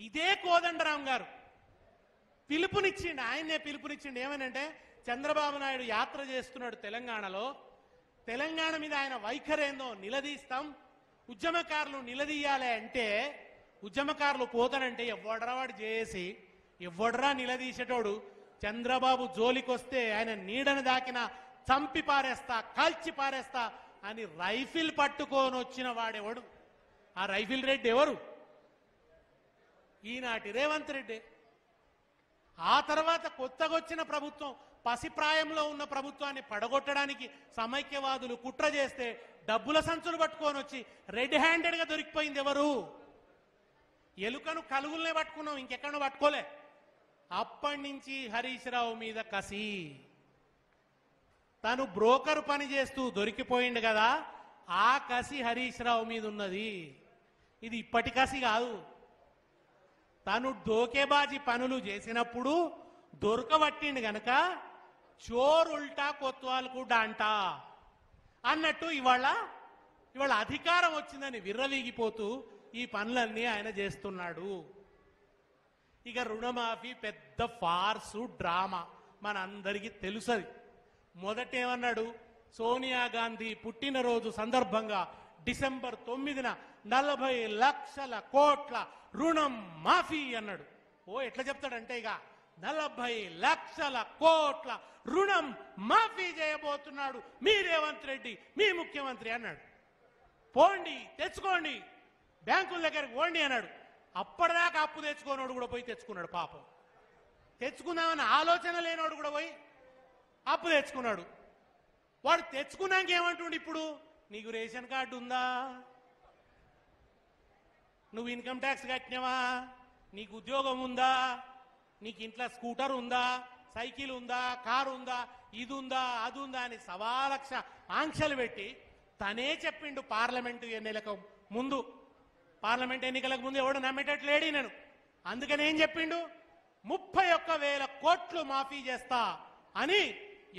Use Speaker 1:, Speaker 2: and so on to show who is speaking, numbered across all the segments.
Speaker 1: ఇదే కోదండరాం గారు పిలుపునిచ్చిండు, ఆయన్నే పిలుపునిచ్చిండు. ఏమనంటే చంద్రబాబు నాయుడు యాత్ర చేస్తున్నాడు తెలంగాణలో, తెలంగాణ మీద ఆయన వైఖరేందో నిలదీస్తాం, ఉద్యమకారులు నిలదీయాలి అంటే ఉద్యమకారులు పోతానంటే ఎవడరా వాడు చేసి ఎవడరా నిలదీసేటోడు, చంద్రబాబు జోలికొస్తే ఆయన నీడను దాకిన చంపి పారేస్తా, కాల్చి పారేస్తా అని రైఫిల్ పట్టుకొని వచ్చిన వాడెవడు? ఆ రైఫిల్ రెడ్డి ఎవరు? ఈనాటి రేవంత్ రెడ్డి. ఆ తర్వాత కొత్తగా వచ్చిన ప్రభుత్వం, పసిప్రాయంలో ఉన్న ప్రభుత్వాన్ని పడగొట్టడానికి సమైక్యవాదులు కుట్ర చేస్తే డబ్బుల సంచులు పట్టుకొని వచ్చి రెడ్ హ్యాండెడ్ గా దొరికిపోయింది ఎవరు? ఎలుకను కలుగులనే పట్టుకున్నాం, ఇంకెక్కడో పట్టుకోలే. అప్పటి నుంచి హరీష్ రావు మీద కసి. తను బ్రోకర్ పని చేస్తూ దొరికిపోయిండు కదా, ఆ కసి హరీష్ రావు మీద ఉన్నది. ఇది ఇప్పటి కసి కాదు. తను డోకేబాజీ పనులు చేసినప్పుడు దొరకబట్టిండు గనక చోర్ ఉల్టా కొత్వాలకు డాంటా అన్నట్టు ఇవాళ అధికారం వచ్చిందని విర్రవీగిపోతూ ఈ పనులన్నీ ఆయన చేస్తున్నాడు. ఇక రుణమాఫీ పెద్ద ఫార్సు డ్రామా మనందరికీ తెలుసది. మొదటేమన్నాడు, సోనియా గాంధీ పుట్టినరోజు సందర్భంగా డిసెంబర్ 9న 40 లక్షల కోట్ల రుణం మాఫీ అన్నాడు. ఓ ఎట్లా చెప్తాడంటే ఇక 40 లక్షల కోట్ల రుణం మాఫీ చేయబోతున్నాడు మీ రేవంత్ రెడ్డి, మీ ముఖ్యమంత్రి అన్నాడు. పోండి తెచ్చుకోండి, బ్యాంకుల దగ్గరికి పోండి అన్నాడు. అప్పటిదాకా అప్పు తెచ్చుకోనోడు కూడా పోయి తెచ్చుకున్నాడు. పాపం తెచ్చుకుందామని ఆలోచన లేనోడు కూడా పోయి అప్పు తెచ్చుకున్నాడు. వాడు తెచ్చుకున్నాక ఏమంటుండు ఇప్పుడు? నీకు రేషన్ కార్డు ఉందా? నువ్వు ఇన్కమ్ ట్యాక్స్ కట్టినవా? నీకు ఉద్యోగం ఉందా? నీకు ఇంట్లో స్కూటర్ ఉందా, సైకిల్ ఉందా, కారు ఉందా, ఇది ఉందా, అది ఉందా అని 1.25 లక్ష ఆంక్షలు పెట్టి తనే చెప్పిండు పార్లమెంటు ఎన్నికలకు ముందు. పార్లమెంట్ ఎన్నికలకు ముందు ఎవడు నమ్మేటట్లేడి నేను. అందుకని ఏం చెప్పిండు? 31,000 కోట్లు మాఫీ చేస్తా అని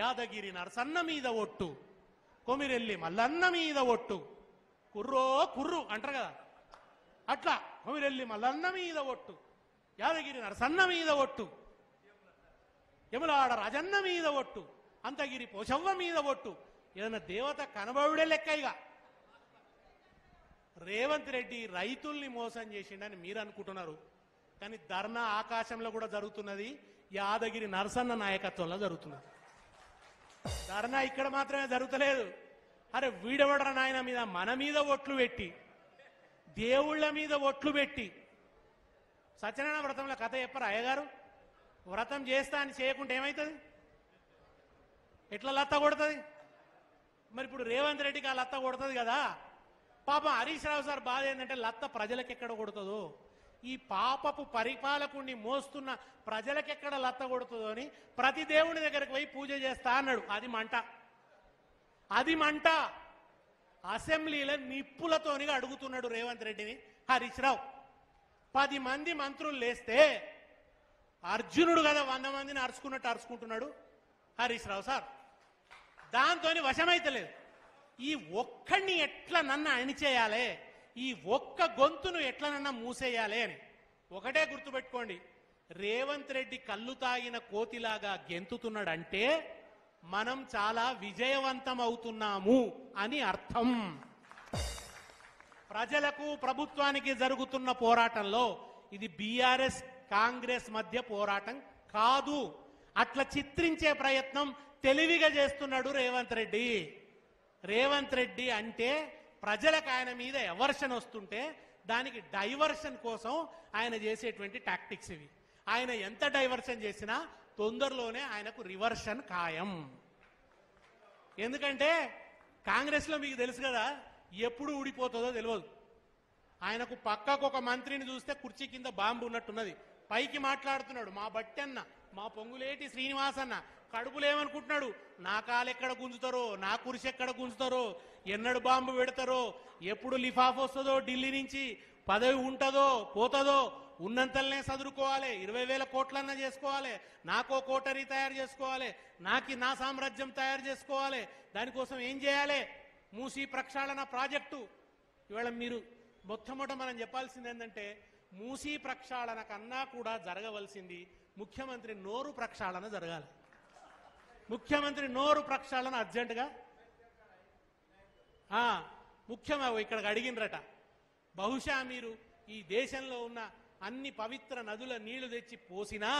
Speaker 1: యాదగిరి నరసన్న మీద ఒట్టు, కొమిరెల్లి మల్లన్న మీద ఒట్టు, కుర్రో కుర్రు అంటారు కదా అట్లా, కొమిరెల్లి మల్లన్న మీద ఒట్టు, యాదగిరి నరసన్న మీద ఒట్టు, యములాడ రాజన్న మీద ఒట్టు, అంతగిరి పోషవ్వ మీద ఒట్టు. ఏదైనా దేవత కనబడుడే లెక్కయిగా. రేవంత్ రెడ్డి రైతుల్ని మోసం చేసిండని మీరు అనుకుంటున్నారు, కానీ ధర్నా ఆకాశంలో కూడా జరుగుతున్నది, యాదగిరి నరసన్న నాయకత్వంలో జరుగుతున్నది. ధర్నా ఇక్కడ మాత్రమే జరుగుతలేదు. అరే వీడవడర నాయన మీద మన మీద ఒట్లు పెట్టి, దేవుళ్ళ మీద ఒట్లు పెట్టి, సత్యనారాయణ వ్రతంలో కథ చెప్పరు అయ్యగారు? వ్రతం చేస్తా అని చేయకుంటే ఏమవుతుంది? ఎట్లా లత్త కొడుతుంది? మరి ఇప్పుడు రేవంత్ రెడ్డికి ఆ లత్త కొడుతుంది కదా. పాపం హరీష్ రావు సార్ బాధ ఏంటంటే లత్త ప్రజలకు ఎక్కడ కొడుతుందో, ఈ పాపపు పరిపాలకుడిని మోస్తున్న ప్రజలకెక్కడ లత్త కొడుతుందో అని ప్రతి దేవుని దగ్గరికి పోయి పూజ చేస్తా అన్నాడు. అది మంట, అది మంట. అసెంబ్లీలో నిప్పులతోనిగా అడుగుతున్నాడు రేవంత్ రెడ్డిని హరీష్ రావు. 10 మంది మంత్రులు లేస్తే అర్జునుడు కదా 100 మందిని అరుచుకున్నట్టు అరుచుకుంటున్నాడు హరీష్ రావు సార్. దాంతో వశమైతలేదు. ఈ ఒక్కడిని ఎట్లా నన్ను అణిచేయాలి, ఈ ఒక్క గొంతును ఎట్లనన్నా మూసేయాలి అని ఒకటే గుర్తుపెట్టుకోండి. రేవంత్ రెడ్డి కళ్ళు తాగిన కోతిలాగా గెంతుతున్నాడంటే మనం చాలా విజయవంతం అవుతున్నాము అని అర్థం. ప్రజలకు ప్రభుత్వానికి జరుగుతున్న పోరాటంలో ఇది బీఆర్ఎస్ కాంగ్రెస్ మధ్య పోరాటం కాదు. అట్లా చిత్రించే ప్రయత్నం తెలివిగా చేస్తున్నాడు రేవంత్ రెడ్డి. రేవంత్ రెడ్డి అంటే ప్రజలకు ఆయన మీద ఎవర్షన్ వస్తుంటే దానికి డైవర్షన్ కోసం ఆయన చేసేటువంటి టాక్టిక్స్ ఇవి. ఆయన ఎంత డైవర్షన్ చేసినా తొందరలోనే ఆయనకు రివర్షన్ ఖాయం. ఎందుకంటే కాంగ్రెస్ లో మీకు తెలుసు కదా, ఎప్పుడు ఊడిపోతుందో తెలియదు. ఆయనకు పక్కకు ఒక మంత్రిని చూస్తే కుర్చీ కింద బాంబు ఉన్నట్టున్నది. పైకి మాట్లాడుతున్నాడు మా బట్టన్న, మా పొంగులేటి శ్రీనివాస్ అన్న, కడుపులు ఏమనుకుంటున్నాడు, నా కాలు ఎక్కడ గుంజుతారో, నా కుర్చీ ఎక్కడ గుంజుతారో, ఎన్నడు బాంబు పెడతారో, ఎప్పుడు లిఫాఫ్ వస్తుందో ఢిల్లీ నుంచి, పదవి ఉంటుందో పోతుందో, ఉన్నంతలనే చదువుకోవాలి, 20,000 కోట్లన్నా చేసుకోవాలి, నాకో కోటరీ తయారు చేసుకోవాలి, నా సామ్రాజ్యం తయారు చేసుకోవాలి. దానికోసం ఏం చేయాలి? మూసీ ప్రక్షాళన ప్రాజెక్టు. ఇవాళ మీరు మొట్టమొదట మనం చెప్పాల్సింది ఏంటంటే మూసీ ప్రక్షాళన కన్నా కూడా జరగవలసింది ముఖ్యమంత్రి నోరు ప్రక్షాళన జరగాలి. ముఖ్యమంత్రి నోరు ప్రక్షాళన అర్జెంటుగా ఇక్కడికి అడిగినరట. బహుశా మీరు ఈ దేశంలో ఉన్న అన్ని పవిత్ర నదుల నీళ్లు తెచ్చి పోసినా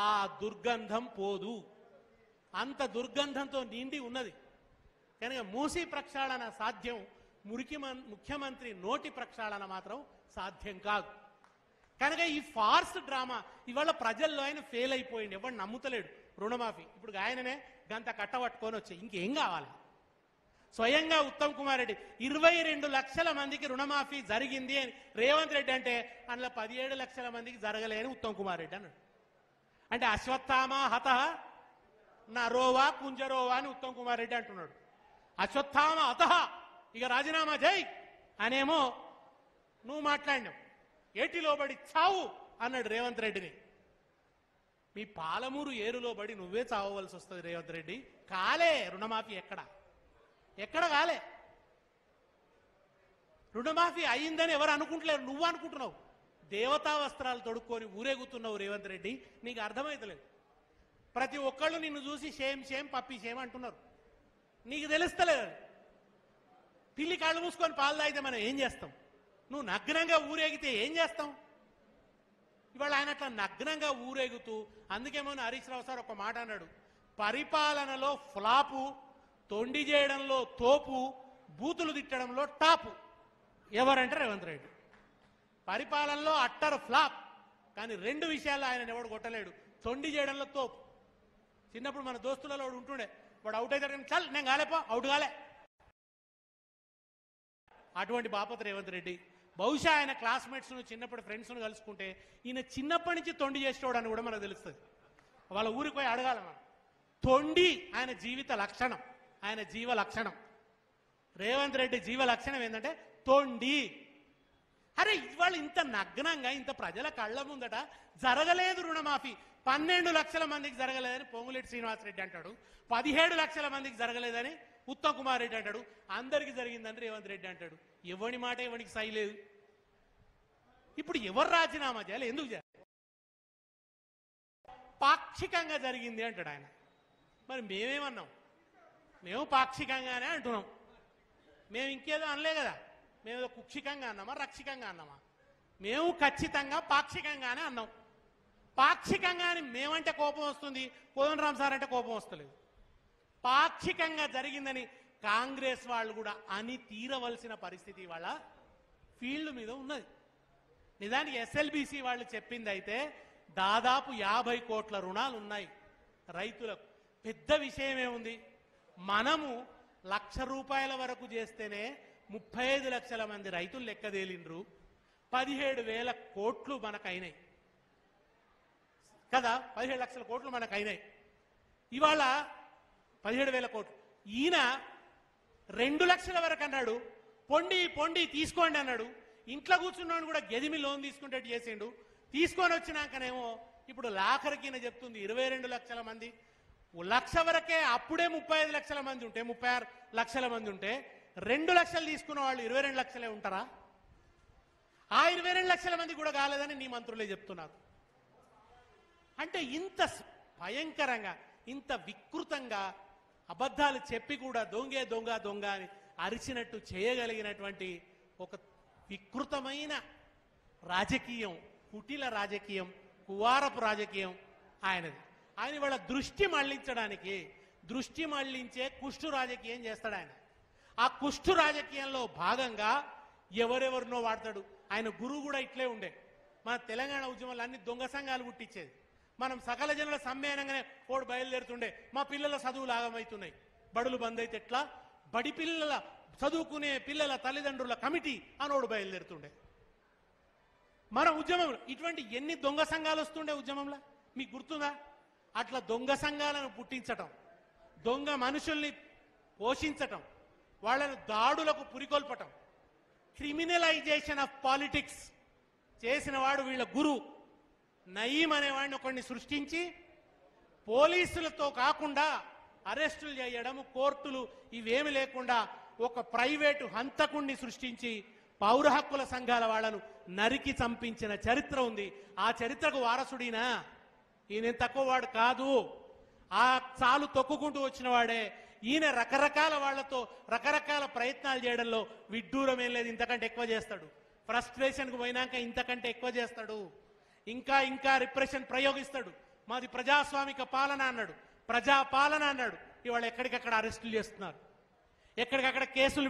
Speaker 1: ఆ దుర్గంధం పోదు, అంత దుర్గంధంతో నిండి ఉన్నది. కనుక మూసీ ప్రక్షాళన సాధ్యం, ముఖ్యమంత్రి నోటి ప్రక్షాళన మాత్రం సాధ్యం కాదు. కనుక ఈ ఫార్స్ డ్రామా ఇవాళ ప్రజల్లో ఆయన ఫెయిల్ అయిపోయింది, ఎవరు నమ్ముతలేడు. రుణమాఫీ ఇప్పుడు ఆయననే గంత కట్టబట్టుకొని వచ్చాయి, ఇంకేం కావాలి? స్వయంగా ఉత్తమ్ కుమార్ రెడ్డి 22 లక్షల మందికి రుణమాఫీ జరిగింది అని రేవంత్ రెడ్డి అంటే, అందులో 17 లక్షల మందికి జరగలేని ఉత్తమ్ కుమార్ రెడ్డి అన్నాడు. అంటే అశ్వత్థామ హత నరోవా కుంజరోవా అని ఉత్తమ్ కుమార్ రెడ్డి అంటున్నాడు. అశ్వత్థామ హత ఇక రాజీనామా జై అనేమో నువ్వు మాట్లాడినావు, ఏటిలోబడి చావు అన్నాడు రేవంత్ రెడ్డిని. మీ పాలమూరు ఏరులోబడి నువ్వే చావవలసి వస్తుంది రేవంత్ రెడ్డి. కాలే రుణమాఫీ, ఎక్కడ కాలే. రుణమాఫీ అయిందని ఎవరు అనుకుంటలేరు, నువ్వు అనుకుంటున్నావు. దేవతా వస్త్రాలు తొడుక్కొని ఊరేగుతున్నావు రేవంత్ రెడ్డి, నీకు అర్థమైతలేదు. ప్రతి ఒక్కళ్ళు నిన్ను చూసి షేమ్ పప్పి షేమ్ అంటున్నారు, నీకు తెలుస్తలేదు. పిల్లి కళ్ళు మూసుకొని పాలు తాగితే మనం ఏం చేస్తాం? నువ్వు నగ్నంగా ఊరేగితే ఏం చేస్తాం? ఇవాళ ఆయన అట్లా నగ్నంగా ఊరేగుతూ, అందుకేమో హరీష్ రావు సార్ ఒక మాట అన్నాడు, పరిపాలనలో ఫ్లాపు, తొండి చేయడంలో తోపు, బూతులు తిట్టడంలో టాపు. ఎవరంటే రేవంత్ రెడ్డి. పరిపాలనలో అట్టర్ ఫ్లాప్, కానీ 2 విషయాల్లో ఆయన ఎవడు కొట్టలేడు, తొండి చేయడంలో తోపు. చిన్నప్పుడు మన దోస్తులలో వాడు ఉంటుండే, వాడు అవుట్ అయితే చల్ నేను కాలేపో అవుట్ కాలే, అటువంటి బాపత్ రేవంత్ రెడ్డి. బహుశా ఆయన క్లాస్మేట్స్ను చిన్నప్పటి ఫ్రెండ్స్ను కలుసుకుంటే ఈయన చిన్నప్పటి నుంచి తొండి చేసేవాడు అని కూడా మనకు తెలుస్తుంది. వాళ్ళ ఊరికి పోయి అడగాల మనం. తొండి ఆయన జీవిత లక్షణం, ఆయన జీవ లక్షణం. రేవంత్ రెడ్డి జీవ లక్షణం ఏంటంటే తొండి. అరే ఇవాళ ఇంత నగ్నంగా ఇంత ప్రజల కళ్ళ ముందట జరగలేదు రుణమాఫీ, 12 లక్షల మందికి జరగలేదని పొంగులేటి శ్రీనివాసరెడ్డి అంటాడు, 17 లక్షల మందికి జరగలేదని ఉత్తమ్ కుమార్ రెడ్డి అంటాడు, అందరికి జరిగిందని రేవంత్ రెడ్డి అంటాడు. ఎవరి మాట ఎవరికి సై లేదు. ఇప్పుడు ఎవరు రాజీనామా చేయాలి, ఎందుకు చేయాలి? పాక్షికంగా జరిగింది అంటాడు ఆయన. మరి మేమేమన్నాం? మేము పాక్షికంగానే అంటున్నాం, మేము ఇంకేదో అనలే కదా. మేము కుక్షికంగా అన్నామా, రక్షికంగా అన్నామా? మేము ఖచ్చితంగా పాక్షికంగానే అన్నాం. పాక్షికంగాని మేమంటే కోపం వస్తుంది, కోదండరామ్ సార్ అంటే కోపం వస్తలేదు. పాక్షికంగా జరిగిందని కాంగ్రెస్ వాళ్ళు కూడా అని తీరవలసిన పరిస్థితి వాళ్ళ ఫీల్డ్ మీద ఉన్నది. నిజానికి ఎస్ఎల్బిసి వాళ్ళు చెప్పింది అయితే దాదాపు 50 కోట్ల రుణాలు ఉన్నాయి రైతులకు. పెద్ద విషయం ఏముంది? మనము ₹1,00,000 వరకు చేస్తేనే 35 లక్షల మంది రైతులు లెక్కదేలిండ్రు, 17,000 కోట్లు మనకైనాయి కదా, 17 లక్షల కోట్లు మనకైనాయి. ఇవాళ 17,000 కోట్లు. ఈయన 2 లక్షల వరకు అన్నాడు, పొండి తీసుకోండి అన్నాడు. ఇంట్లో కూర్చున్నాడు కూడా గెదిమి లోన్ తీసుకునేట్టు చేసిండు. తీసుకొని వచ్చినాకనేమో ఇప్పుడు లాఖరికి ఈయన చెప్తుంది 22 లక్షల మంది, 1,00,000 వరకే. అప్పుడే 35 లక్షల మంది ఉంటే, 36 లక్షల మంది ఉంటే 2 లక్షలు తీసుకున్న వాళ్ళు 22 లక్షలే ఉంటారా? ఆ 22 లక్షల మంది కూడా కాలేదని నీ మంత్రులే చెప్తున్నారు. అంటే ఇంత భయంకరంగా, ఇంత వికృతంగా అబద్ధాలు చెప్పి కూడా దొంగ అని అరిచినట్టు చేయగలిగినటువంటి ఒక వికృతమైన రాజకీయం, కుటిల రాజకీయం, కువారపు రాజకీయం ఆయనది. ఆయన వాళ్ళ దృష్టి మళ్లించే కుష్టు రాజకీయం చేస్తాడు ఆయన. ఆ కుష్టు రాజకీయంలో భాగంగా ఎవరెవరినో వాడతాడు. ఆయన గురువు కూడా ఇట్లే ఉండే. మన తెలంగాణ ఉద్యమాలు అన్ని దొంగ సంఘాలు పుట్టించేది. మనం సకల జనుల సమ్మేళనంగానే ఓడు బయలుదేరుతుండే, మా పిల్లల చదువులు ఆగమవుతున్నాయి, బడులు బంద్ అయితే ఎట్లా, బడి పిల్లల చదువుకునే పిల్లల తల్లిదండ్రుల కమిటీ అనోడు బయలుదేరుతుండే. మన ఉద్యమంలో ఇటువంటి ఎన్ని దొంగ సంఘాలు వస్తుండే ఉద్యమంలో మీకు గుర్తుందా? అట్లా దొంగ సంఘాలను పుట్టించటం, దొంగ మనుషుల్ని పోషించటం, వాళ్ళను దాడులకు పురికొల్పటం, క్రిమినలైజేషన్ ఆఫ్ పాలిటిక్స్ చేసిన వాడు వీళ్ళ గురువు నయీం అనేవాడిని ఒకడిని సృష్టించి పోలీసులతో కాకుండా అరెస్టులు చేయడం, కోర్టులు ఇవేమి లేకుండా ఒక ప్రైవేటు హంతకుణ్ణి సృష్టించి పౌర హక్కుల సంఘాల వాళ్లను నరికి చంపించిన చరిత్ర ఉంది. ఆ చరిత్రకు వారసుడినా? ఈయన తక్కువ వాడు కాదు. ఆ చాలు తొక్కుకుంటూ వచ్చిన వాడే. ఈయన రకరకాల వాళ్లతో రకరకాల ప్రయత్నాలు చేయడంలో విడ్డూరం ఏం లేదు. ఇంతకంటే ఎక్కువ చేస్తాడు. ఫ్రస్ట్రేషన్కు పోయినాక ఇంతకంటే ఎక్కువ చేస్తాడు. ఇంకా ఇంకా రిప్రెషన్ ప్రయోగిస్తాడు. మాది ప్రజాస్వామిక పాలన అన్నాడు, ప్రజా పాలన అన్నాడు. ఇవాళ ఎక్కడికక్కడ అరెస్టులు చేస్తున్నారు, ఎక్కడికక్కడ కేసులు